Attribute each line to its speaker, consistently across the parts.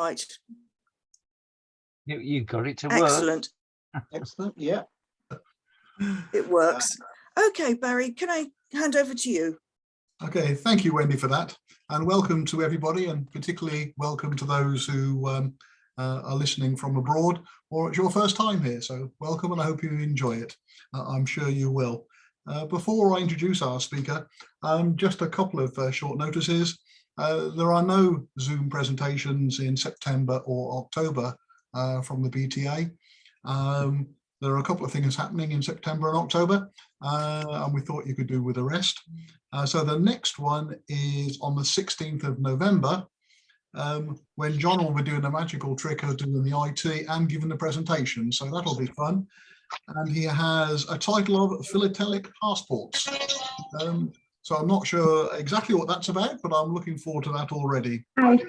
Speaker 1: Right.
Speaker 2: You got it to work.
Speaker 1: Excellent.
Speaker 3: Excellent. Yeah.
Speaker 1: It works. Okay, Barry, can I hand over to you?
Speaker 4: Okay, thank you, Wendy, for that. And welcome to everybody, and particularly welcome to those who are listening from abroad or it's your first time here. So welcome, and I hope you enjoy it. I'm sure you will. Before I introduce our speaker, just a couple of short notices. There are no Zoom presentations in September or October from the BTA. There are a couple of things happening in September and October, and we thought you could do with the rest. So the next one is on the 16th of November, when John will be doing a magical trick of doing the IT and giving the presentation. So that'll be fun. And he has a title of Philatelic Passports. So I'm not sure exactly what that's about, but I'm looking forward to that already.
Speaker 5: Hi.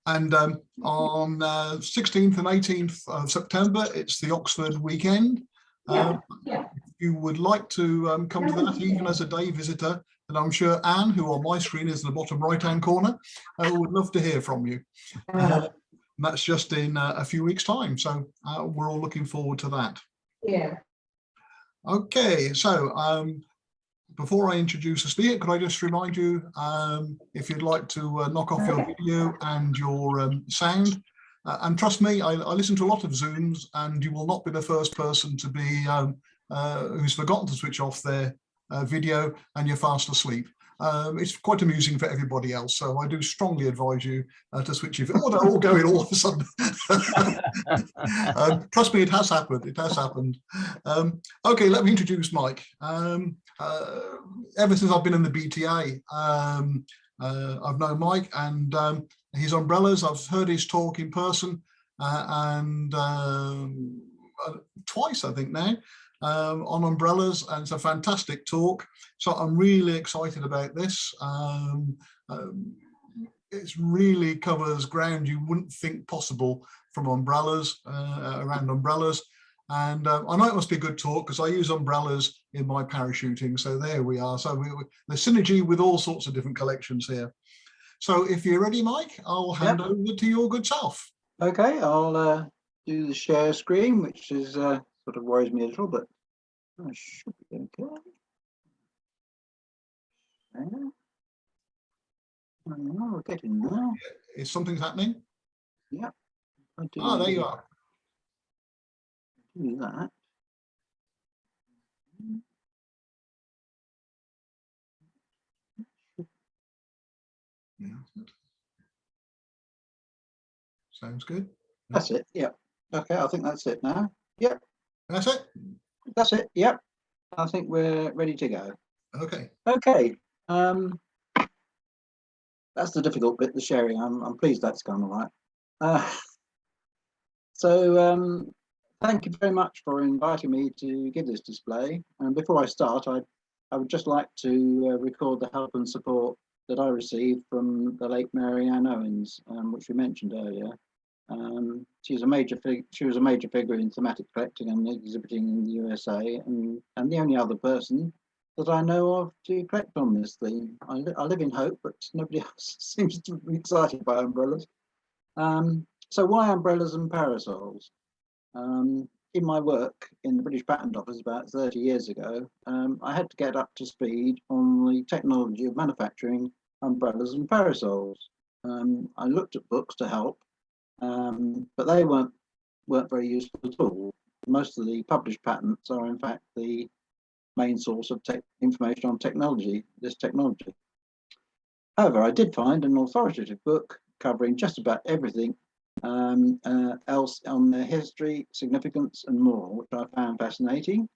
Speaker 4: And on 16th and 18th of September, it's the Oxford weekend. If you would like to come to that, even as a day visitor, and I'm sure Anne, who on my screen is in the bottom right-hand corner, would love to hear from you. That's just in a few weeks' time, so we're all looking forward to that.
Speaker 5: Yeah.
Speaker 4: Okay, so before I introduce the speaker, could I just remind you, if you'd like to knock off your video and your sound, and trust me, I listen to a lot of Zooms, and you will not be the first person to be who's forgotten to switch off their video and you're fast asleep. It's quite amusing for everybody else, so I do strongly advise you to switch your video. Oh, they're all going all of a sudden. Trust me, it has happened. It has happened. Okay, let me introduce Mike. Ever since I've been in the BTA, I've known Mike and his umbrellas. I've heard his talk in person and twice, I think now. On umbrellas, and it's a fantastic talk. So I'm really excited about this. It really covers ground you wouldn't think possible from umbrellas, around umbrellas. And I know it must be a good talk because I use umbrellas in my parachuting. So there we are. So the synergy with all sorts of different collections here. So if you're ready, Mike, I'll hand over to your good self.
Speaker 3: Okay, I'll do the share screen, which is sort of worries me a little, but I should be okay. We're getting there.
Speaker 4: Is something happening?
Speaker 3: Yeah.
Speaker 4: Oh, there you are.
Speaker 3: Do that.
Speaker 4: Yeah. Sounds good.
Speaker 3: That's it. Yeah. Okay, I think that's it now. Yep.
Speaker 4: That's it.
Speaker 3: That's it. Yep. I think we're ready to go.
Speaker 4: Okay.
Speaker 3: Okay. That's the difficult bit, the sharing. I'm pleased that's gone all right. So thank you very much for inviting me to give this display. And before I start, I would just like to record the help and support that I received from the late Mary Ann Owens, which we mentioned earlier. She was a major figure in thematic collecting and exhibiting in the USA, and the only other person that I know of to collect on this theme. I live in hope, but nobody else seems to be excited by umbrellas. So why umbrellas and parasols? In my work in the British Patent Office about 30 years ago, I had to get up to speed on the technology of manufacturing umbrellas and parasols. I looked at books to help, but they weren't very useful at all. Most of the published patents are in fact the main source of information on this technology. However, I did find an authoritative book covering just about everything else on their history, significance and more, which I found fascinating,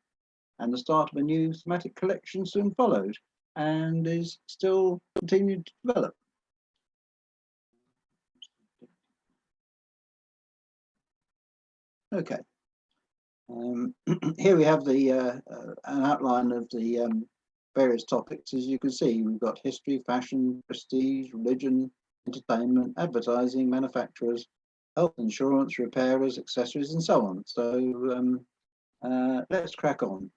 Speaker 3: and the start of a new thematic collection soon followed and is still continuing to develop. Okay. Here we have the an outline of the various topics. As you can see, we've got history, fashion, prestige, religion, entertainment, advertising, manufacturers, health insurance, repairers, accessories, and so on. So let's crack on.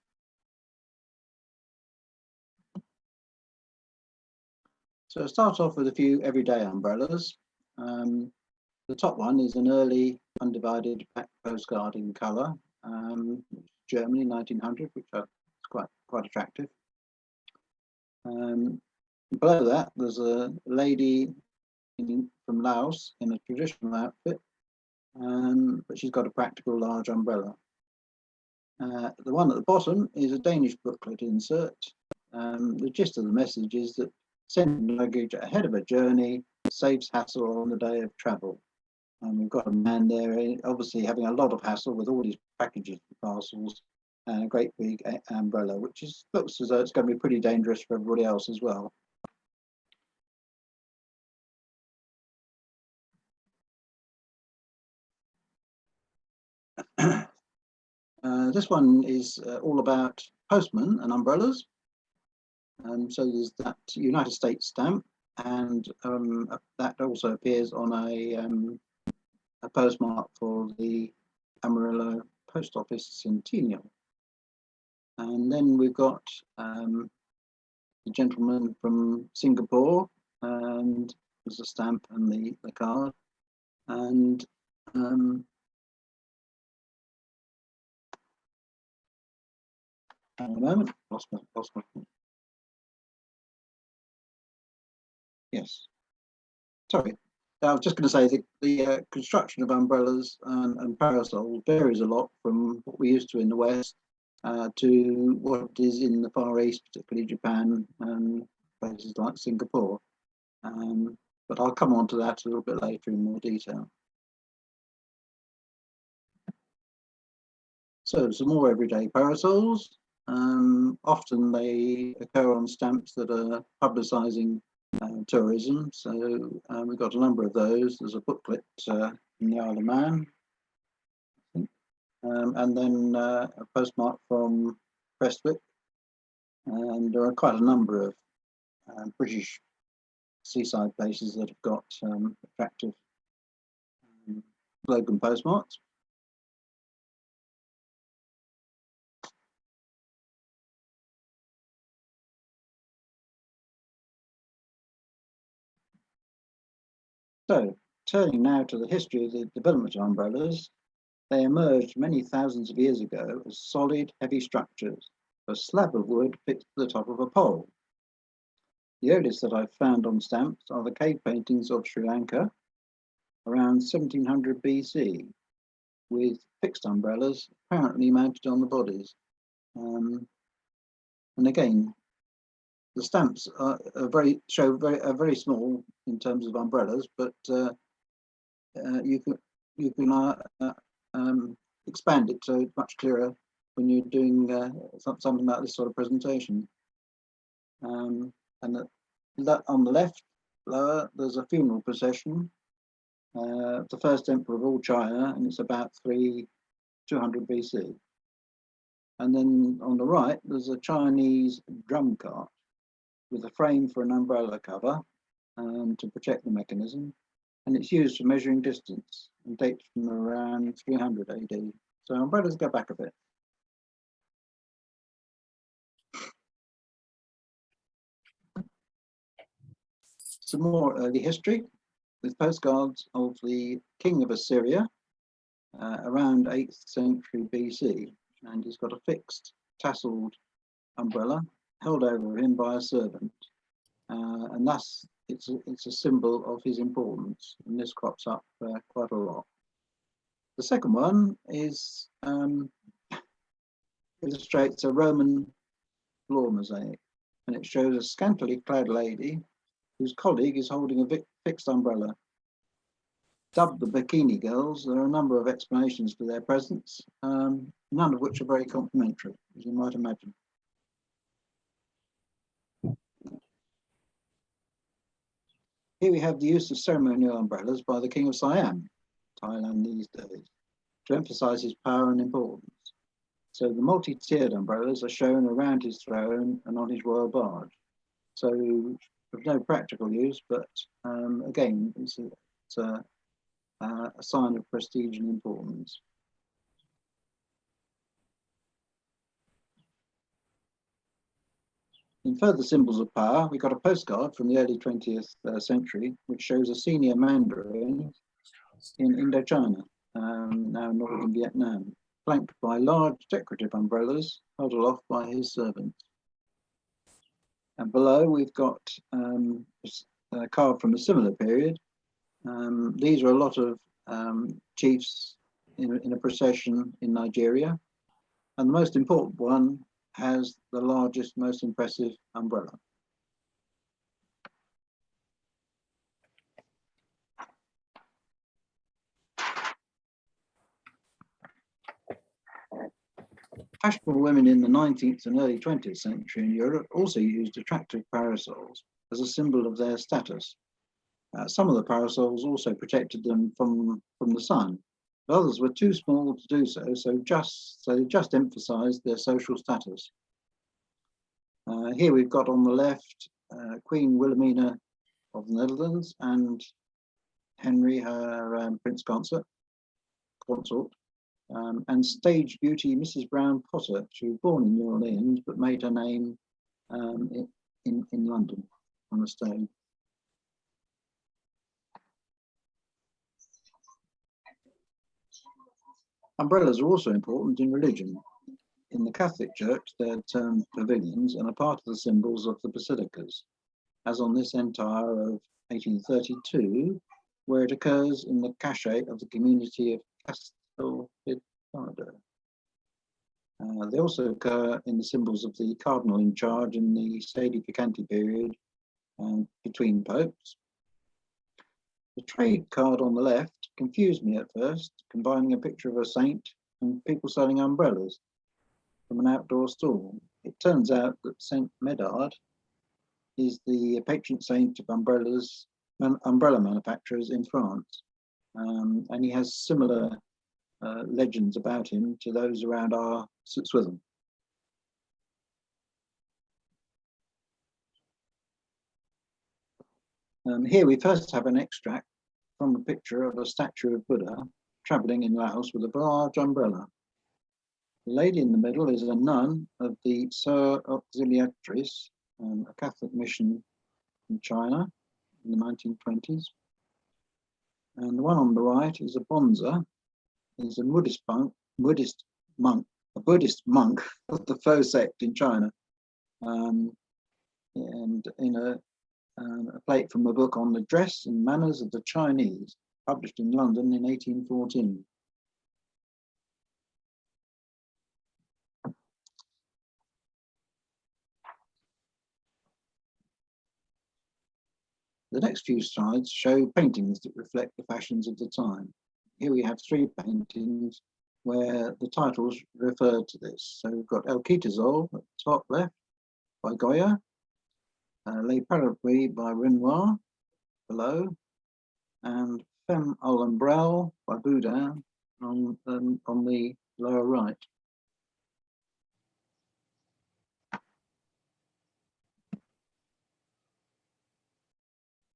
Speaker 3: So I'll start off with a few everyday umbrellas. The top one is an early undivided postcard in colour, Germany 1900, which is quite attractive. Below that, there's a lady from Laos in a traditional outfit, but she's got a practical large umbrella. The one at the bottom is a Danish booklet insert. The gist of the message is that sending luggage ahead of a journey saves hassle on the day of travel. And we've got a man there, obviously having a lot of hassle with all these packages and parcels, and a great big umbrella, which looks as though it's going to be pretty dangerous for everybody else as well. This one is all about postmen and umbrellas. So there's that United States stamp, and that also appears on a postmark for the Amarillo Post Office Centennial. And then we've got the gentleman from Singapore, and there's a stamp and the card. And hang on a moment, lost my. Yes, sorry. I was just going to say that the construction of umbrellas and parasols varies a lot from what we used to in the West to what is in the Far East, particularly Japan and places like Singapore. But I'll come on to that a little bit later in more detail. So some more everyday parasols. Often they occur on stamps that are publicising tourism. So we've got a number of those. There's a booklet in the Isle of Man, I think. And then a postmark from Prestwick. And there are quite a number of British seaside places that have got attractive slogan postmarks. So, turning now to the history of the development of umbrellas, they emerged many thousands of years ago as solid, heavy structures. A slab of wood fixed to the top of a pole. The earliest that I've found on stamps are the cave paintings of Sri Lanka around 1700 BC, with fixed umbrellas apparently mounted on the bodies. And again, the stamps are very small in terms of umbrellas, but you can expand it so it's much clearer when you're doing something like this sort of presentation. And that on the left lower, there's a funeral procession. The first emperor of all China, and it's about 200 BC. And then on the right, there's a Chinese drum cart with a frame for an umbrella cover to protect the mechanism. And it's used for measuring distance and dates from around 300 AD. So umbrellas go back a bit. Some more early history with postcards of the king of Assyria around 8th century BC. And he's got a fixed tasseled umbrella held over him by a servant. And thus it's a symbol of his importance. And this crops up quite a lot. The second one is illustrates a Roman floor mosaic. And it shows a scantily clad lady whose colleague is holding a fixed umbrella. Dubbed the Bikini Girls, there are a number of explanations for their presence, none of which are very complimentary, as you might imagine. Here we have the use of ceremonial umbrellas by the King of Siam, Thailand these days, to emphasize his power and importance. So the multi-tiered umbrellas are shown around his throne and on his royal barge. So there's no practical use, but again, it's a sign of prestige and importance. In further symbols of power, we got a postcard from the early 20th century, which shows a senior mandarin in Indochina, now northern Vietnam, flanked by large decorative umbrellas held aloft by his servants. And below we've got a card from a similar period. These are a lot of chiefs in a procession in Nigeria. And the most important one has the largest, most impressive umbrella. Fashionable women in the 19th and early 20th century in Europe also used attractive parasols as a symbol of their status. Some of the parasols also protected them from the sun, but others were too small to do so, so they just emphasized their social status. Here we've got on the left Queen Wilhelmina of the Netherlands and Henry, her Prince Consort, and stage beauty Mrs. Brown Potter. She was born in New Orleans but made her name in London on the stage. Umbrellas are also important in religion. In the Catholic Church, they're termed pavilions and are part of the symbols of the basilicas, as on this entire of 1832, where it occurs in the cachet of the community of Castelfidardo. They also occur in the symbols of the cardinal in charge in the Sedi Piccanti period between popes. The trade card on the left confused me at first, combining a picture of a saint and people selling umbrellas from an outdoor stall. It turns out that Saint Medard is the patron saint of umbrella manufacturers in France, and he has similar legends about him to those around our Swithin. Here we first have an extract from a picture of a statue of Buddha travelling in Laos with a large umbrella. The lady in the middle is a nun of the Sœurs Auxiliatrices, a Catholic mission in China in the 1920s. And the one on the right is a bonza, is a Buddhist monk of the Fo sect in China, and in a plate from a book on the dress and manners of the Chinese, published in London in 1814. The next few slides show paintings that reflect the fashions of the time. Here we have 3 paintings where the titles refer to this. So we've got El Quitasol at the top left by Goya, Les Parapluies by Renoir below, and Femme à l'Ombrelle by Boudin on the lower right.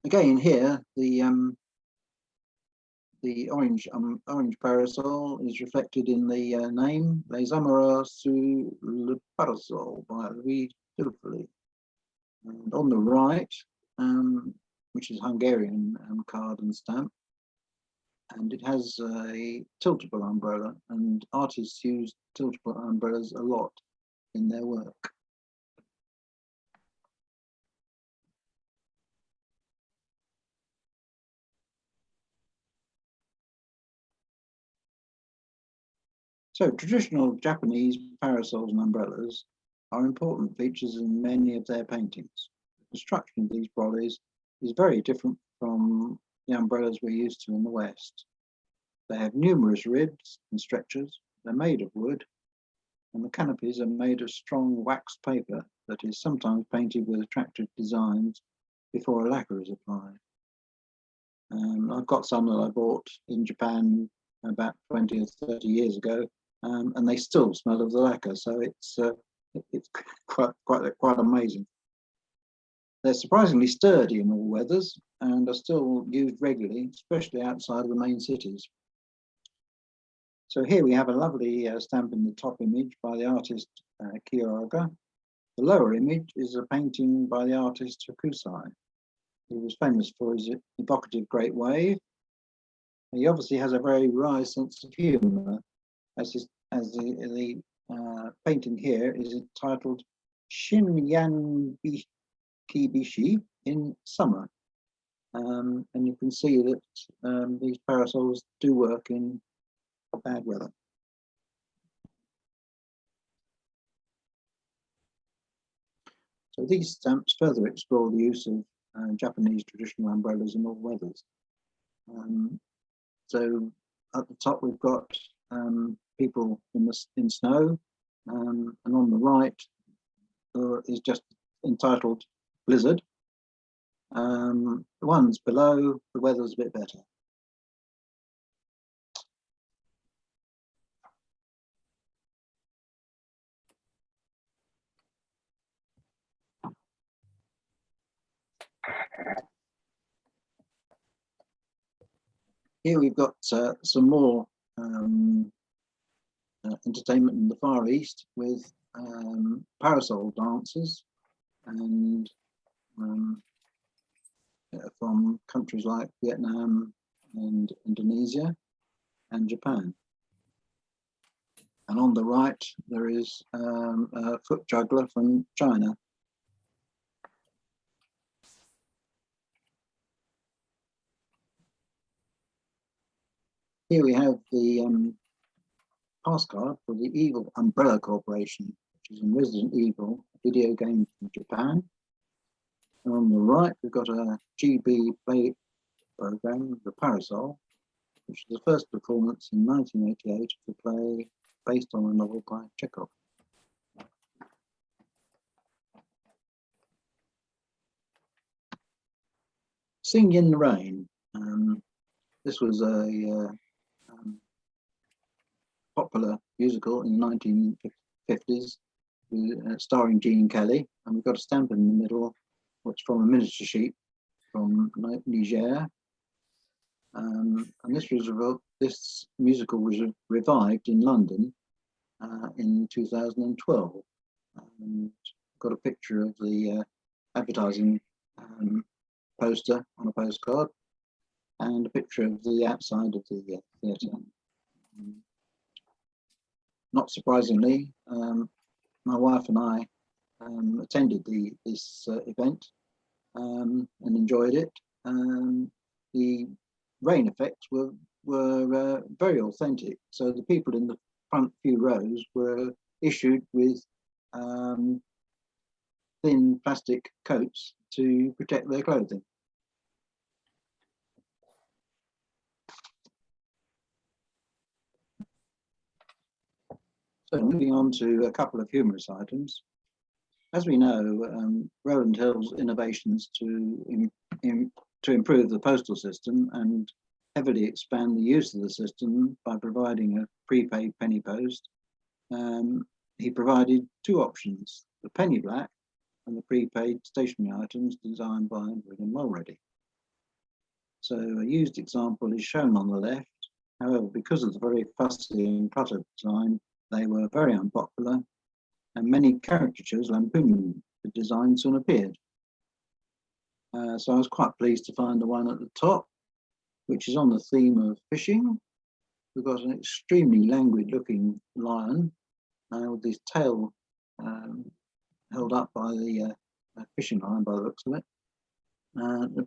Speaker 3: Again here, the orange parasol is reflected in the name Les Amoureux sous le parasol by Louis Philippe. And on the right, which is Hungarian card and stamp, and it has a tiltable umbrella, and artists use tiltable umbrellas a lot in their work. So traditional Japanese parasols and umbrellas are important features in many of their paintings. The construction of these brollies is very different from the umbrellas we're used to in the West. They have numerous ribs and stretchers, they're made of wood, and the canopies are made of strong waxed paper that is sometimes painted with attractive designs before a lacquer is applied. I've got some that I bought in Japan about 20 or 30 years ago, and they still smell of the lacquer, so it's quite amazing. They're surprisingly sturdy in all weathers and are still used regularly, especially outside of the main cities. So here we have a lovely stamp in the top image by the artist Kyoga, The lower image is a painting by the artist Hokusai. He was famous for his evocative great wave. He obviously has a very wry sense of humour, as the painting here is entitled Shinyan Kibishi in summer. And you can see that these parasols do work in bad weather. So these stamps further explore the use of Japanese traditional umbrellas in all weathers. So at the top we've got people in snow, and on the right is just entitled Blizzard. The ones below, the weather's a bit better. Here we've got some more entertainment in the Far East with parasol dancers, and from countries like Vietnam and Indonesia and Japan. And on the right there is a foot juggler from China. Here we have the postcard for the Evil Umbrella Corporation, which is in Resident Evil, a video game from Japan. And on the right, we've got a GB play program, The Parasol, which is the first performance in 1988 of the play based on a novel by Chekhov. Sing in the Rain. This was a popular musical in the 1950s, starring Gene Kelly, and we've got a stamp in the middle, which from a miniature sheet from Niger. And this musical was revived in London in 2012. Got a picture of the advertising poster on a postcard, and a picture of the outside of the theatre. Not surprisingly, my wife and I attended this event and enjoyed it. The rain effects were very authentic. So the people in the front few rows were issued with thin plastic coats to protect their clothing. So moving on to a couple of humorous items. As we know, Rowland Hill's innovations to improve the postal system and heavily expand the use of the system by providing a prepaid penny post, he provided two options, the penny black and the prepaid stationery items designed by William Mulready. So a used example is shown on the left. However, because of the very fussy and cluttered design, they were very unpopular, and many caricatures lampooning the design soon appeared. So I was quite pleased to find the one at the top, which is on the theme of fishing. We've got an extremely languid looking lion with his tail held up by the fishing line by the looks of it.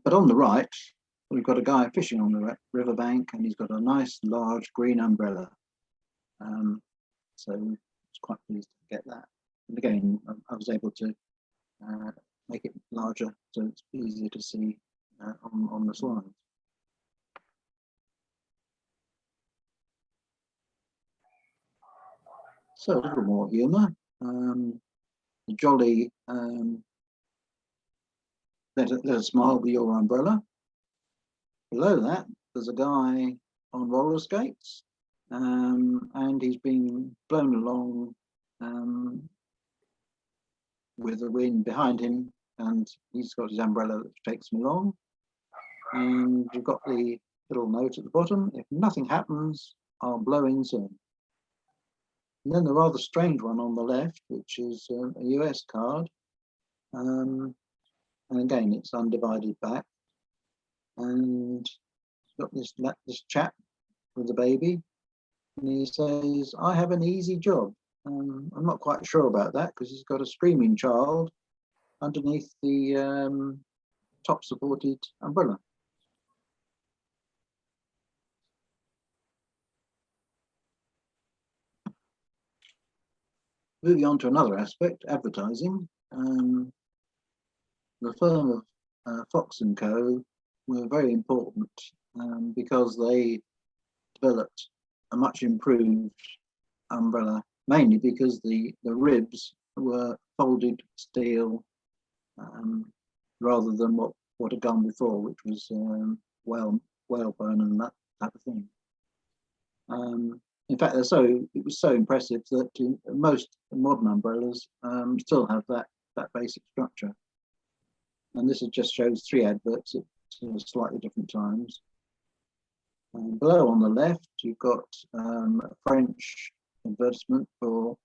Speaker 3: But on the right, we've got a guy fishing on the riverbank, and he's got a nice large green umbrella. So I was quite pleased to get that. And again, I was able to make it larger so it's easier to see on the slides. So a little more humour. The jolly let a smile be your umbrella. Below that, there's a guy on roller skates, and he's being blown along with the wind behind him, and he's got his umbrella that takes him along. And you've got the little note at the bottom: if nothing happens, I'll blow in soon. And then the rather strange one on the left, which is a US card. And again, it's undivided back. And got this chap with the baby. And he says, I have an easy job. I'm not quite sure about that because he's got a screaming child underneath the top supported umbrella. Moving on to another aspect, advertising. The firm of Fox & Co. were very important because they developed a much improved umbrella, mainly because the ribs were folded steel rather than what had gone before, which was whalebone and that type of thing. In fact, it was so impressive that most modern umbrellas still have that basic structure. And this just shows 3 adverts at slightly different times. Below on the left, you've got a French advertisement for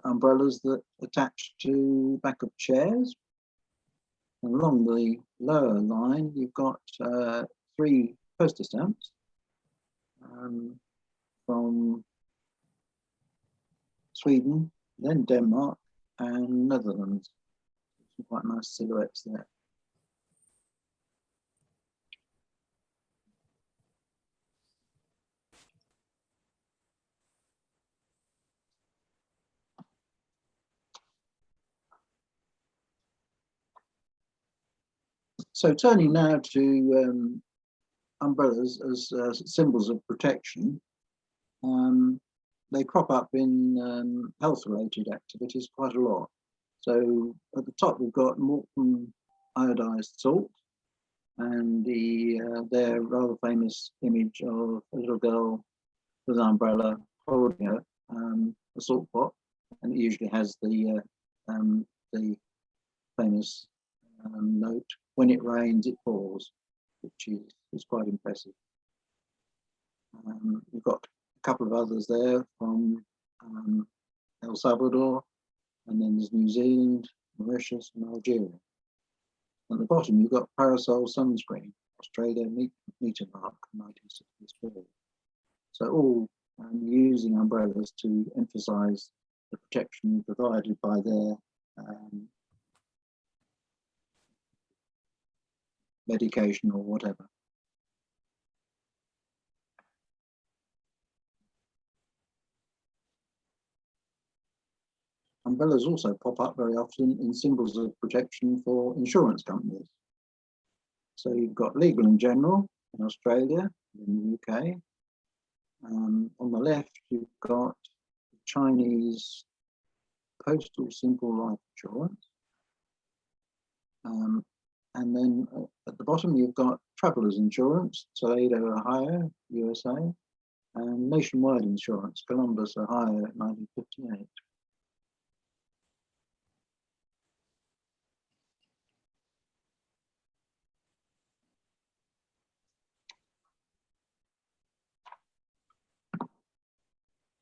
Speaker 3: umbrellas that attach to back of chairs. And along the lower line, you've got 3 poster stamps from Sweden, then Denmark and Netherlands. Some quite nice silhouettes there. So turning now to umbrellas as symbols of protection, they crop up in health-related activities quite a lot. So at the top we've got molten iodized salt and their rather famous image of a little girl with an umbrella holding a salt pot, and it usually has the famous note, when it rains it pours, which is quite impressive. We've got a couple of others there from El Salvador, and then there's New Zealand, Mauritius and Algeria. At the bottom you've got parasol sunscreen, Australia meter mark 1963. So all using umbrellas to emphasize the protection provided by their medication or whatever. Umbrellas also pop up very often in symbols of protection for insurance companies. So you've got Legal and General in Australia, in the UK. On the left, you've got Chinese Postal Simple Life Insurance. And then at the bottom, you've got Travelers Insurance, Toledo, Ohio, USA, and Nationwide Insurance, Columbus, Ohio, 1958.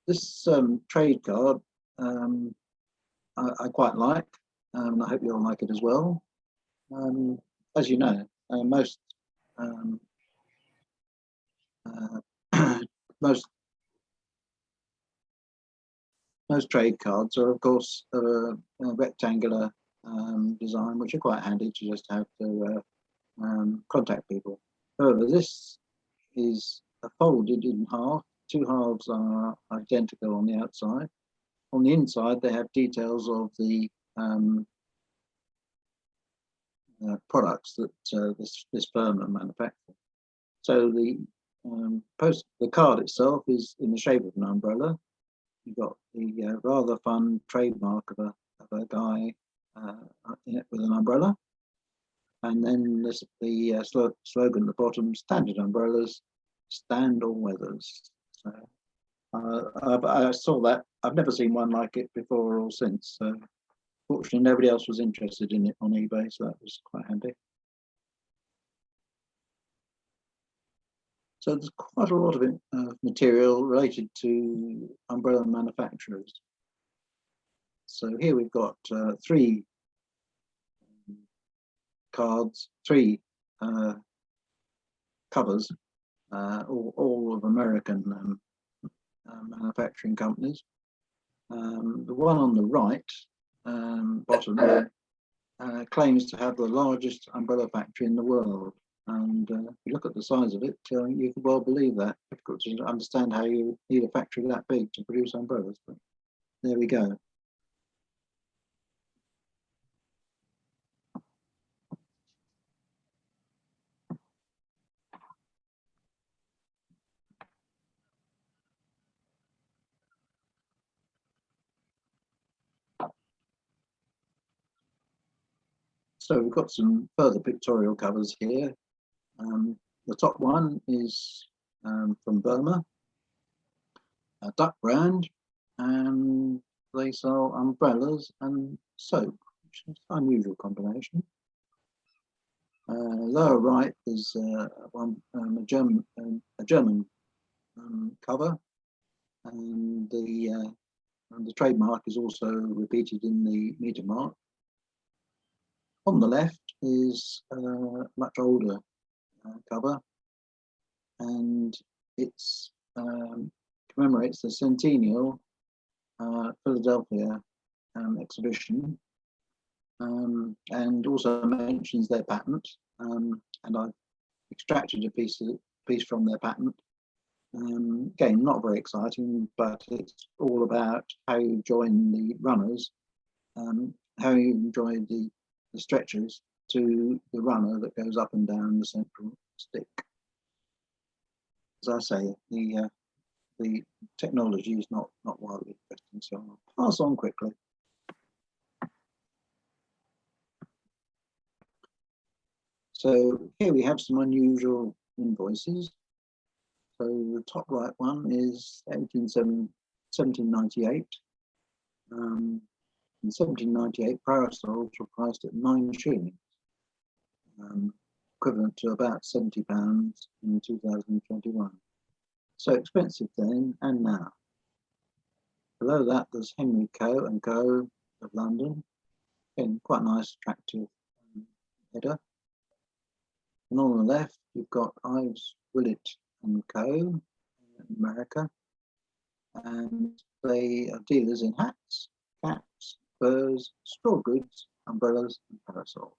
Speaker 3: This trade card I quite like, and I hope you all like it as well. As you know, most most trade cards are, of course, a rectangular design, which are quite handy to just have to contact people. However, this is folded in half. 2 halves are identical on the outside. On the inside, they have details of the products that this firm are manufacturing. So the card itself is in the shape of an umbrella. You've got the rather fun trademark of a guy with an umbrella, and then the slogan at the bottom: standard umbrellas, stand all weathers. So I saw that. I've never seen one like it before or since. So fortunately, nobody else was interested in it on eBay, so that was quite handy. So there's quite a lot of material related to umbrella manufacturers. So here we've got three cards, three covers, all of American manufacturing companies. The one on the right, bottom, claims to have the largest umbrella factory in the world. And if you look at the size of it, you could well believe that. Difficult to understand how you need a factory that big to produce umbrellas, but there we go. So we've got some further pictorial covers here. The top one is from Burma, a duck brand, and they sell umbrellas and soap, which is an unusual combination. Lower right is a German cover, and the trademark is also repeated in the meter mark. On the left is a much older cover, and it's commemorates the centennial Philadelphia exhibition, and also mentions their patent. And I've extracted a piece from their patent. Again, not very exciting, but it's all about how you join the runners, how you join the stretchers to the runner that goes up and down the central stick. As I say, the technology is not wildly interesting, so I'll pass on quickly. So here we have some unusual invoices. So the top right one is 1798. In 1798, parasols were priced at 9 shillings, equivalent to about £70 in 2021. So expensive then and now. Below that, there's Henry Co. and Co. of London. Again, quite nice, attractive header. And on the left, you've got Ives, Willett and Co. in America. And they are dealers in hats, caps, furs, straw goods, umbrellas and parasols.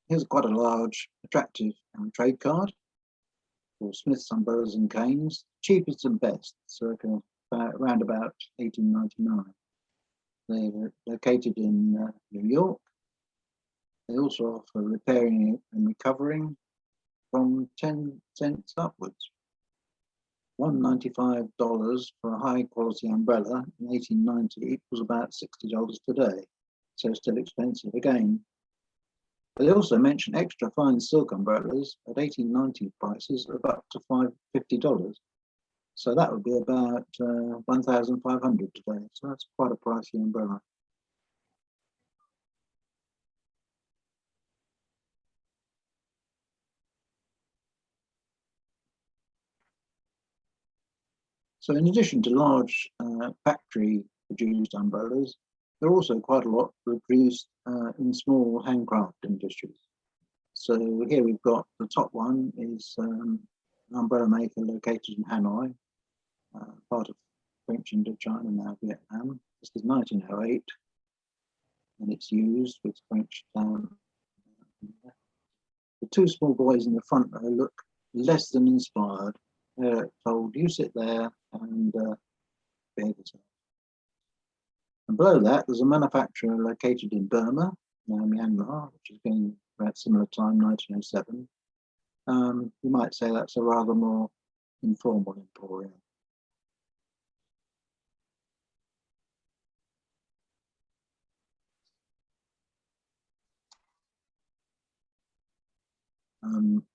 Speaker 3: Here's quite a large, attractive trade card for Smith's Umbrellas and Canes, cheapest and best, circa around about 1899. They're located in New York. They also offer repairing and recovering from 10 cents upwards. $195 for a high quality umbrella in 1890 was about $60 today, so still expensive again. They also mention extra fine silk umbrellas at 1890 prices of up to $50. So that would be about 1,500 today. So that's quite a pricey umbrella. So in addition to large factory-produced umbrellas, there are also quite a lot produced in small handcraft industries. So here we've got the top one is an umbrella maker located in Hanoi, part of French Indochina, now Vietnam. This is 1908, and it's used with French down. The two small boys in the front row look less than inspired. They're told, you sit there and behave yourself. And below that, there's a manufacturer located in Burma, now Myanmar, which has been about similar time, 1907. You might say that's a rather more informal emporium.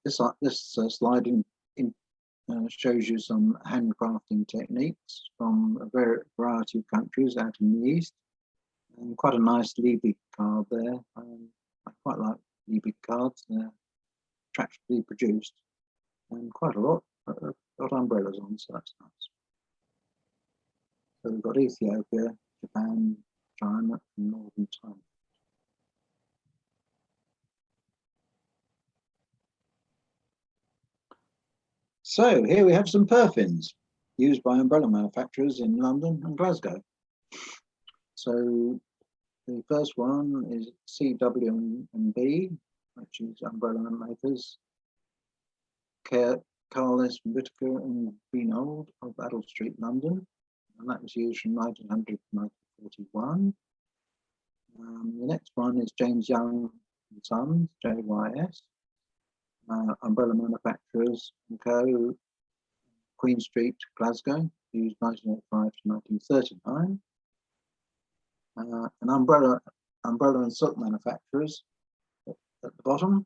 Speaker 3: This slide shows you some handcrafting techniques from a variety of countries out in the East. and quite a nice Liebig card there. I quite like Liebig cards. They're attractively produced, and quite a lot got umbrellas on, so that's nice. So we've got Ethiopia, Japan, China, and Northern Thailand. So here we have some perfins used by umbrella manufacturers in London and Glasgow. So the first one is CW&B, which is umbrella makers. Carless, Whittaker and Beanold of Adel Street, London. And that was used from 1900 to 1941. The next one is James Young and Sons, JYS. Umbrella Manufacturers and Co. Queen Street, Glasgow, used 1905 to 1939. An umbrella and silk manufacturers at the bottom,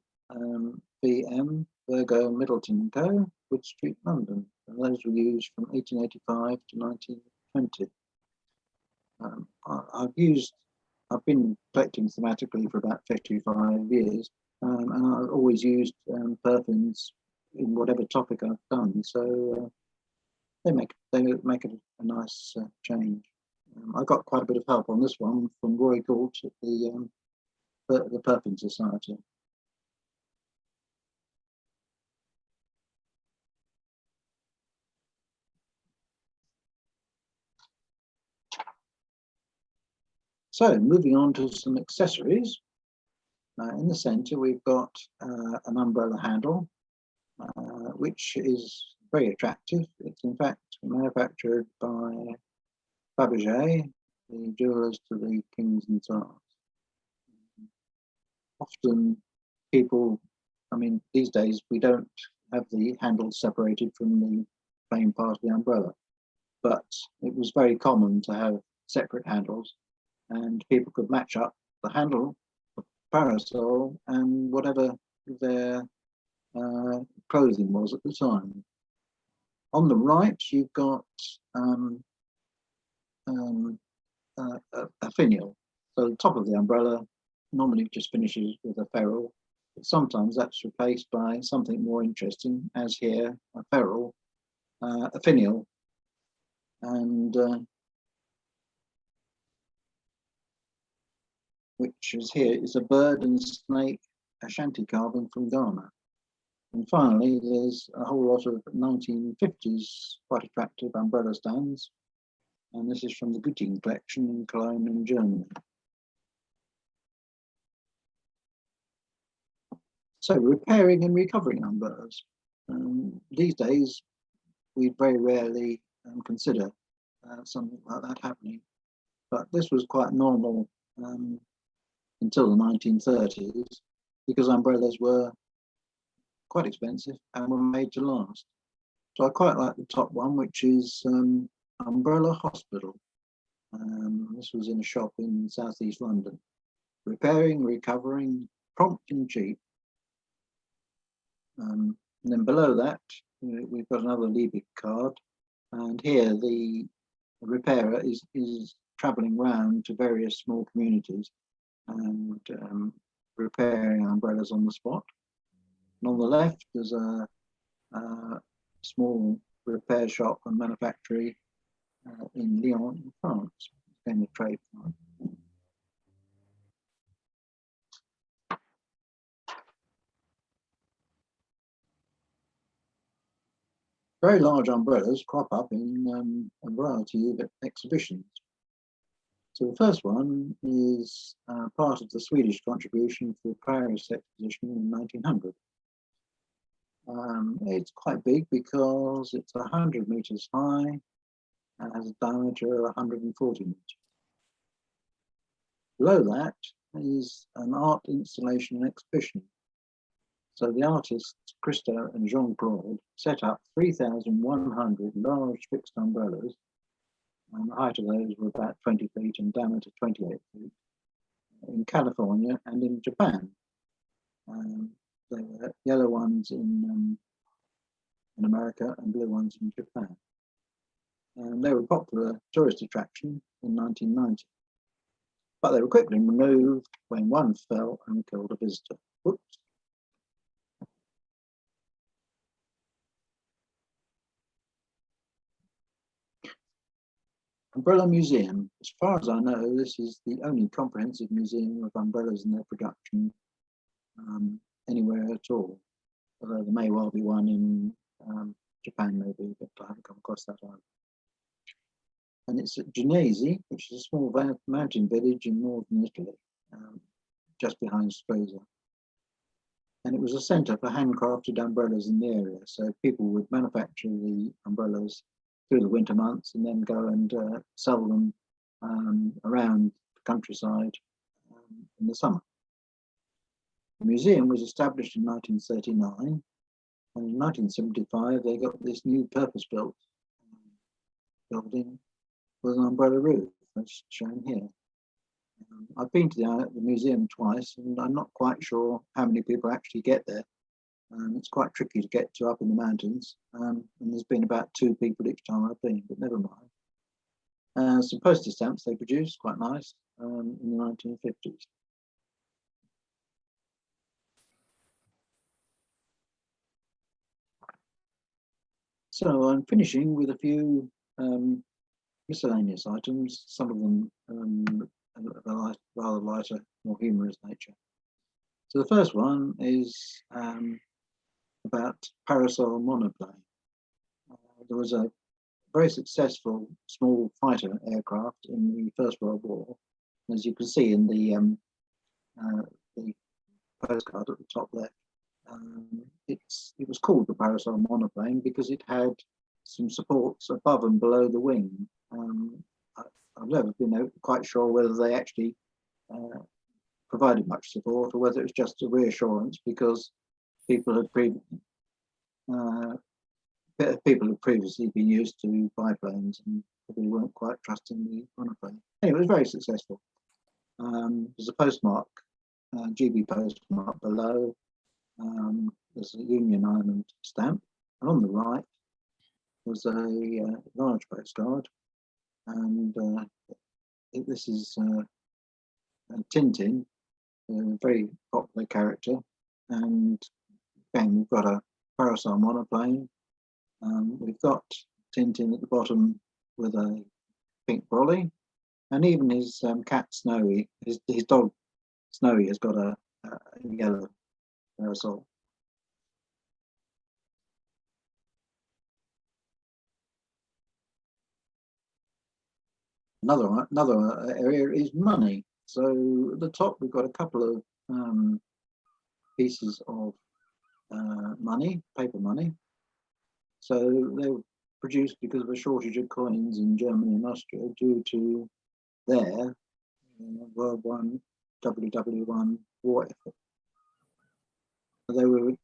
Speaker 3: VM, Virgo, Middleton and Co. Wood Street, London, and those were used from 1885 to 1920. I've been collecting thematically for about 55 years, and I've always used perfins in whatever topic I've done. So they make it a nice change. I got quite a bit of help on this one from Roy Galt at the Perfin Society. So moving on to some accessories. In the centre we've got an umbrella handle, which is very attractive. It's in fact manufactured by Fabergé, the jewellers to the kings and tsars. Often people, I mean, these days we don't have the handles separated from the plain part of the umbrella, but it was very common to have separate handles, and people could match up the handle, the parasol, and whatever their clothing was at the time. On the right, you've got a finial. So the top of the umbrella normally just finishes with a ferrule, but sometimes that's replaced by something more interesting, as here, a ferrule, a finial, and which is here is a bird and snake Ashanti carving from Ghana. And finally, there's a whole lot of 1950s quite attractive umbrella stands. And this is from the Göttingen collection in Cologne in Germany. So repairing and recovering umbrellas. These days, we very rarely consider something like that happening. But this was quite normal until the 1930s, because umbrellas were quite expensive and were made to last. So I quite like the top one, which is Umbrella Hospital. This was in a shop in southeast London. Repairing, recovering, prompt and cheap. And then below that, we've got another Liebig card. And here the repairer is travelling round to various small communities and repairing umbrellas on the spot. And on the left, there's a small repair shop and manufactory in Lyon, in France. It's a trade card. Very large umbrellas crop up in a variety of exhibitions. So the first one is part of the Swedish contribution to the Paris exposition in 1900. It's quite big because it's 100 meters high and has a diameter of 140 meters. Below that is an art installation and exhibition. So the artists Christa and Jean-Claude set up 3,100 large fixed umbrellas, and the height of those were about 20 feet and diameter 28 feet, in California and in Japan. There were yellow ones in America and blue ones in Japan. And they were a popular tourist attraction in 1990. but they were quickly removed when one fell and killed a visitor. Whoops. Umbrella Museum. As far as I know, this is the only comprehensive museum of umbrellas and their production anywhere at all. Although there may well be one in Japan, maybe, but I haven't come across that either. And it's at Genesi, which is a small mountain village in northern Italy, just behind Stresa. And it was a centre for handcrafted umbrellas in the area. So people would manufacture the umbrellas through the winter months and then go and sell them around the countryside in the summer. The museum was established in 1939, and in 1975 they got this new purpose-built building with an umbrella roof, that's shown here. I've been to the museum twice, and I'm not quite sure how many people actually get there. It's quite tricky to get to up in the mountains, and there's been about 2 people each time I've been, but never mind. Some postage stamps they produced, quite nice, in the 1950s. So I'm finishing with a few miscellaneous items, some of them of a rather lighter, more humorous nature. So the first one is about parasol monoplane. There was a very successful small fighter aircraft in the First World War. As you can see in the postcard at the top left, it was called the parasol monoplane because it had some supports above and below the wing. I've never been quite sure whether they actually provided much support or whether it was just a reassurance because people had previously been used to biplanes and probably weren't quite trusting the monoplane. Anyway, it was very successful. There's a postmark, GB postmark below. There's a Union Island stamp, and on the right was a large postcard, and this is Tintin, a very popular character, and again we've got a parasol monoplane. We've got Tintin at the bottom with a pink brolly, and even his cat Snowy, his dog Snowy has got a yellow parasol. Another area is money. So at the top we've got a couple of pieces of money, paper money. So they were produced because of a shortage of coins in Germany and Austria due to their World War WW1 war effort. They were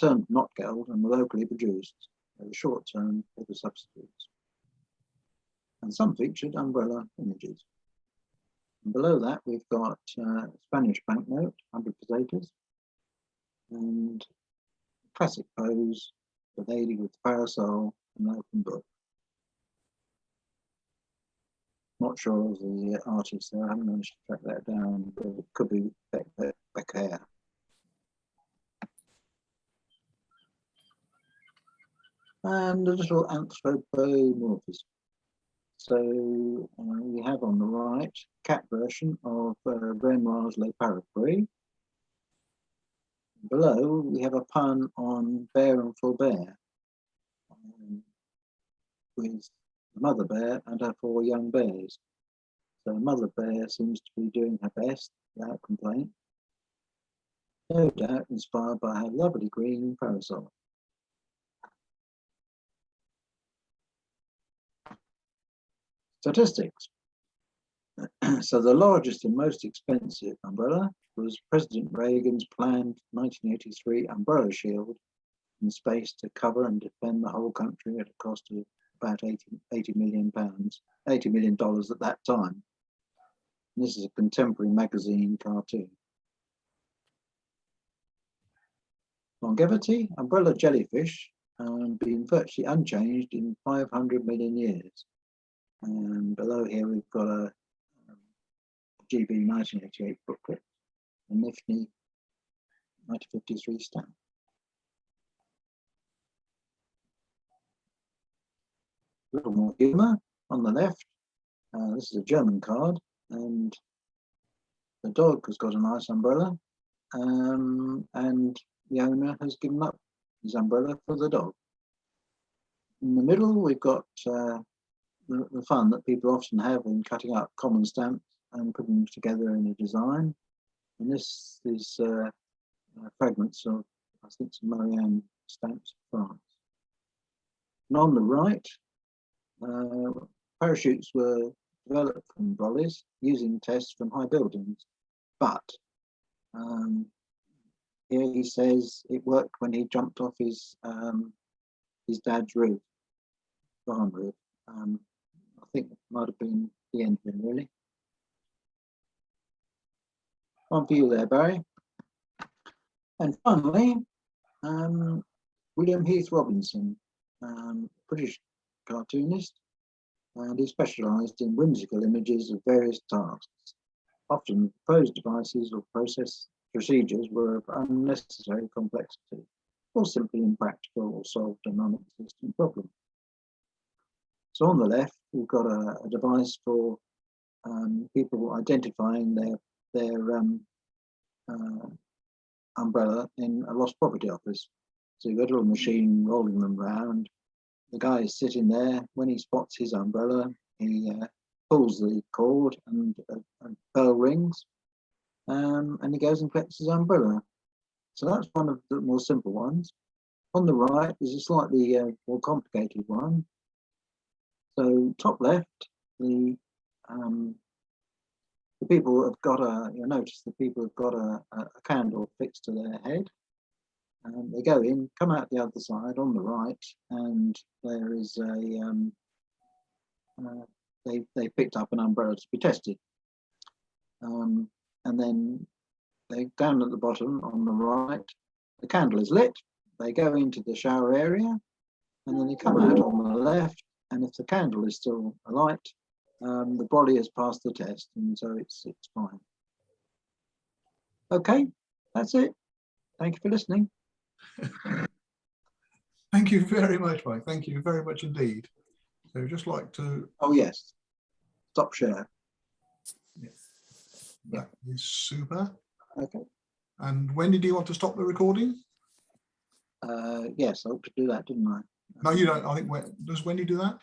Speaker 3: termed not geld and were locally produced. They were short-term paper substitutes. And some featured umbrella images. And below that, we've got Spanish banknote, 100 pesetas, and classic pose, the lady with the parasol and an open book. Not sure of the artist there, I haven't managed to track that down, but it could be Becker. And a little anthropomorphism. So we have on the right cat version of Renoir's Les Parapluies. Below we have a pun on Bear and Forbear, with the mother bear and her 4 young bears. So Mother Bear seems to be doing her best without complaint, no doubt inspired by her lovely green parasol. Statistics. So the largest and most expensive umbrella was President Reagan's planned 1983 umbrella shield in space to cover and defend the whole country at a cost of about £80 million at that time. And this is a contemporary magazine cartoon. Longevity, umbrella jellyfish been virtually unchanged in 500 million years. And below here we've got a GB 1988 booklet, a nifty 1953 stamp. A little more humour on the left. This is a German card, and the dog has got a nice umbrella, and the owner has given up his umbrella for the dog. In the middle, we've got the fun that people often have in cutting up common stamps and putting them together in a design. And this is fragments of, I think, some Marianne stamps of France. And on the right, parachutes were developed from brollies using tests from high buildings. But here he says it worked when he jumped off his dad's roof, barn roof. I think it might have been the engine, really. One for you there, Barry. And finally, William Heath Robinson, British cartoonist, and he specialised in whimsical images of various tasks. Often proposed devices or procedures were of unnecessary complexity, or simply impractical or solved a non-existent problem. So on the left, we've got a device for people identifying their umbrella in a lost property office. So you've got a little machine rolling them around. The guy is sitting there. When he spots his umbrella, he pulls the cord and a bell rings, and he goes and collects his umbrella. So that's one of the more simple ones. On the right is a slightly more complicated one. So top left, the people have got you'll notice the people have got a candle fixed to their head. And they go in, come out the other side on the right, and there is they picked up an umbrella to be tested. And then they down at the bottom on the right, the candle is lit. They go into the shower area, and then they come out on the left. And if the candle is still alight, the brolly has passed the test, and so it's fine. Okay, that's it. Thank you for listening.
Speaker 4: Thank you very much, Mike. Thank you very much indeed. So just like to...
Speaker 3: Oh, yes. Stop share.
Speaker 4: Yes. That is super.
Speaker 3: Okay.
Speaker 4: And when did you want to stop the recording?
Speaker 3: Yes, I ought to do that, didn't I?
Speaker 4: No, you don't. I think does Wendy do that?